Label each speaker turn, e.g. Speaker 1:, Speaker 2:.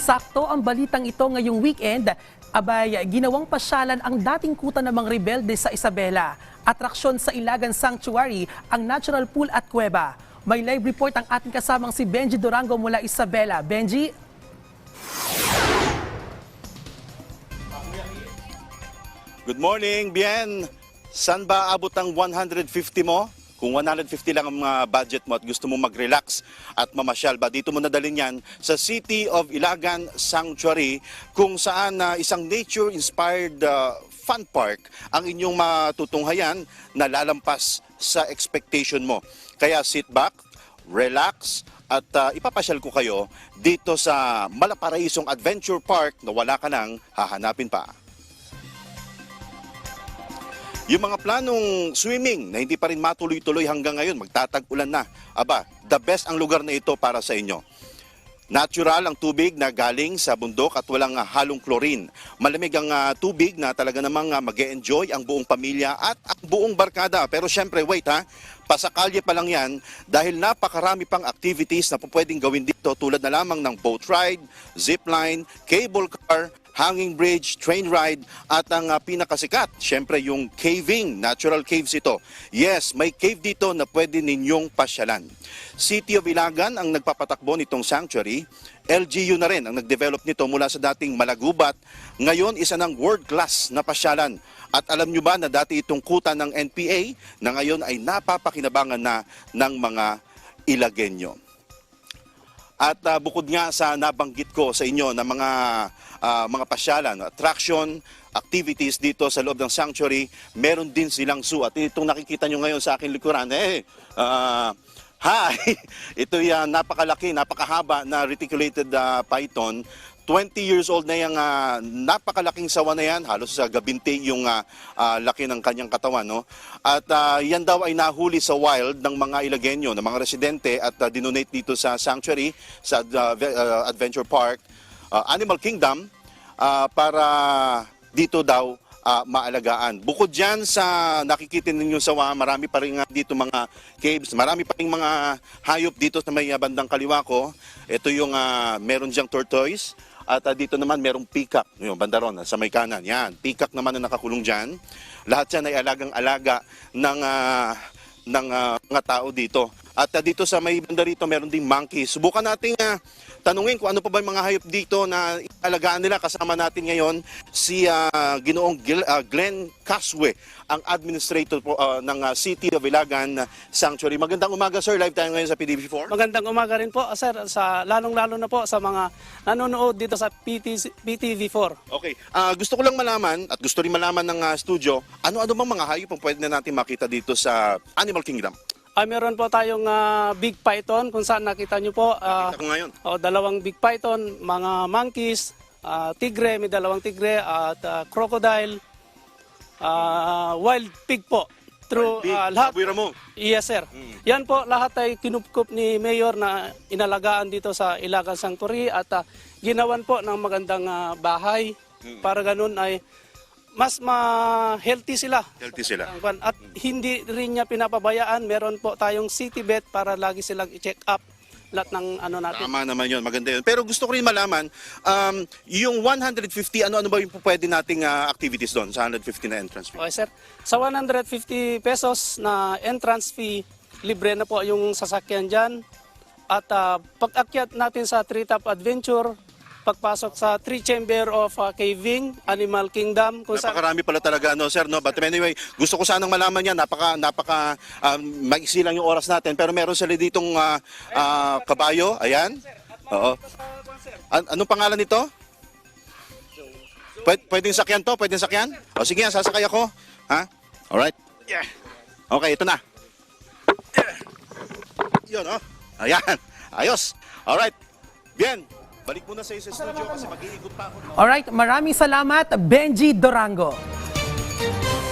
Speaker 1: Sakto ang balitang ito ngayong weekend, abay ginawang pasyalan ang dating kuta ng mga rebelde sa Isabela. Atraksyon sa Ilagan Sanctuary ang natural pool at kuweba. May live report ang ating kasamang si Benji Durango mula Isabela. Benji?
Speaker 2: Good morning, Bien. Saan ba abot ang 150 mo? Kung 150 lang ang budget mo at gusto mo mag-relax at mamasyal ba, dito mo nadalhin yan sa City of Ilagan Sanctuary, kung saan isang nature-inspired fun park ang inyong matutunghayan na lalampas sa expectation mo. Kaya sit back, relax, at ipapasyal ko kayo dito sa Malaparaisong Adventure Park na wala ka nang hahanapin pa. Yung mga planong swimming na hindi pa rin matuloy-tuloy hanggang ngayon, magtatag-ulan na. Aba, the best ang lugar na ito para sa inyo. Natural ang tubig na galing sa bundok at walang halong chlorine. Malamig ang tubig na talaga namang mag-e-enjoy ang buong pamilya at ang buong barkada. Pero syempre, wait ha, pasakalye pa lang yan dahil napakarami pang activities na pwedeng gawin dito tulad na lamang ng boat ride, zipline, cable car, hanging bridge, train ride, at ang pinakasikat, syempre yung caving, natural caves ito. Yes, may cave dito na pwede ninyong pasyalan. City of Ilagan ang nagpapatakbo nitong sanctuary. LGU na rin ang nag-develop nito mula sa dating Malagubat. Ngayon, isa ng world-class na pasyalan. At alam nyo ba na dati itong kuta ng NPA na ngayon ay napapakinabangan na ng mga Ilagenyo. At bukod nga sa nabanggit ko sa inyo na mga pasyalan, attraction, activities dito sa loob ng sanctuary, meron din silang zoo. At itong nakikita nyo ngayon sa aking likuran, hi! Ito yung napakalaki, napakahaba na reticulated python. 20 years old na yung napakalaking sawa na yan, halos sa gabinti yung laki ng kanyang katawan. No? At yan daw ay nahuli sa wild ng mga Ilagenyo, ng mga residente at dinonate dito sa sanctuary, sa Adventure Park, Animal Kingdom, para dito daw maalagaan. Bukod dyan sa nakikita ninyo sawa, marami pa rin dito mga caves, marami pa rin mga hayop dito sa may bandang kaliwa ko. Ito yung meron diyang tortoise. At dito naman merong peacock, yung bandaron sa may kanan. Yan, peacock naman na nakakulong dyan. Lahat yan ay alagang-alaga ng mga tao dito. At dito sa may banda rito meron ding monkey. Subukan nating tanungin kung ano pa ba yung mga hayop dito na alagaan nila. Kasama natin ngayon si Ginoong Glenn Caswe, ang administrator ng City of Ilagan Sanctuary. Magandang umaga, sir. Live tayo ngayon sa PTV4.
Speaker 3: Magandang umaga rin po, sir, sa lalong-lalo na po sa mga nanonood dito sa PTV4.
Speaker 2: Okay. Gusto ko lang malaman at gusto rin malaman ng studio, ano-ano bang mga hayop ang pwede na natin makita dito sa Animal Kingdom?
Speaker 3: Meron po tayong big python kung saan nakita nyo po.
Speaker 2: Nakita ko ngayon.
Speaker 3: Dalawang big python, mga monkeys, tigre, may dalawang tigre, at crocodile, wild pig po. Through, lahat.
Speaker 2: Mo.
Speaker 3: Yes, sir. Yan po, lahat ay kinupkup ni Mayor na inalagaan dito sa Ilagan Sanctuary at ginawan po ng magandang bahay para ganun ay mas ma-healthy sila.
Speaker 2: Healthy sila.
Speaker 3: At hindi rin niya pinapabayaan. Meron po tayong city vet para lagi silang i-check up lahat ng ano natin.
Speaker 2: Tama naman yun, maganda yun. Pero gusto ko rin malaman, yung 150, ano ba yung pwede nating activities doon sa 150 na entrance fee?
Speaker 3: Okay, sir. Sa 150 pesos na entrance fee, libre na po yung sasakyan dyan. At pag-akyat natin sa Treetop Adventure, pagpasok sa 3 chamber of caving, Animal Kingdom.
Speaker 2: Napakarami pala talaga, sir, no? But anyway, gusto ko sanang malaman yan, napaka maiksi lang yung oras natin, pero meron sila ditong kabayo, ayan. Oo. Anong pangalan nito? Pwedeng sakyan to? Pwedeng sakyan? O sige, sasakay ako. Ha? Alright. Yeah. Okay, ito na. Yun, ayan. Ayos. Alright. Bien. Balik muna sa studio kasi mag-iikot pa ako.
Speaker 1: Alright, maraming salamat, Benji Durango.